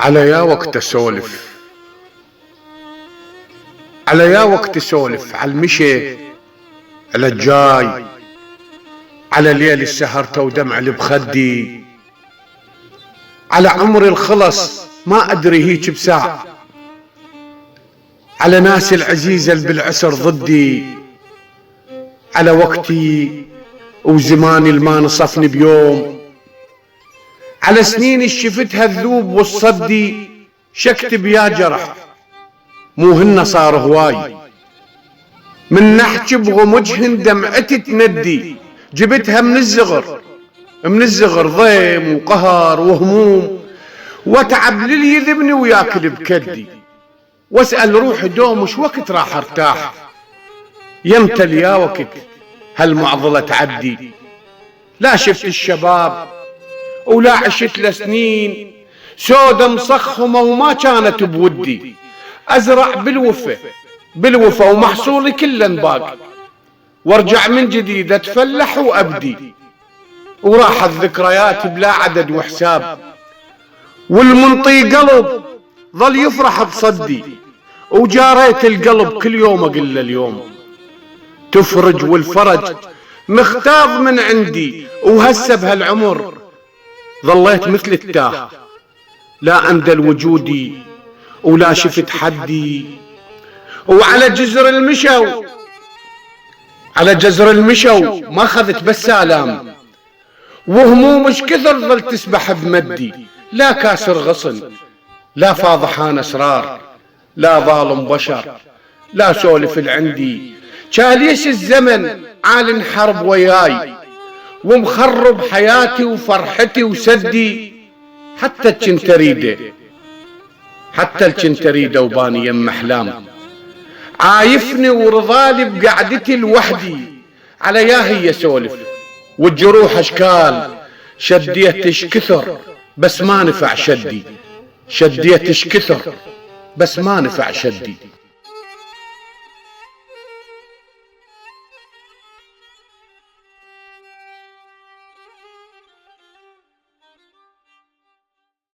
على يا وقت اسولف، على يا وقت اسولف، على المشي، على الجاي، على ليل السهرته ودمع اللي بخدي، على عمري الخلص ما ادري هيك بساع، على ناس العزيزة اللي بالعسر ضدي، على وقتي وزماني اللي ما نصفني بيوم، على سنين شفتها الذوب والصدي، شكتب يا جرح مو هن صار هواي، من نحكي بغمجهن دمعتي تندي، جبتها من الزغر، من الزغر ضيم وقهر وهموم، واتعب للي يذبني وياكل بكدي، واسأل روحي دوم وش وقت راح ارتاح، يمتى يا وقت هالمعضلة تعدي، لا شفت الشباب ولا عشت لسنين، سودة مصخمة وما كانت بودي، ازرع بالوفا ومحصولي كله انباق، وارجع من جديد اتفلح وابدي، وراحت ذكرياتي بلا عدد وحساب، والمنطي قلب ظل يفرح بصدي، وجاريت القلب كل يوم اقل اليوم، تفرج والفرج مختاض من عندي، وهسه بهالعمر ظليت مثل التاه، لا اندل وجودي ولا شفت حدي، وعلى جزر المشو، على جزر المشو ما اخذت بس آلام، وهمومش كثر ظل تسبح بمدي، لا كاسر غصن، لا فاضحان اسرار، لا ظالم بشر، لا سولف العندي، كاليش الزمن عالن حرب وياي، ومخرب حياتي وفرحتي وسدي، حتى الكنتريده، حتى الكنتريده وباني يم احلام، عايفني ورضالي بقعدتي لوحدي، على يا هي سولف، والجروح اشكال، شديتش كثر بس ما نفع شدي، شديتش كثر بس ما نفع شدي.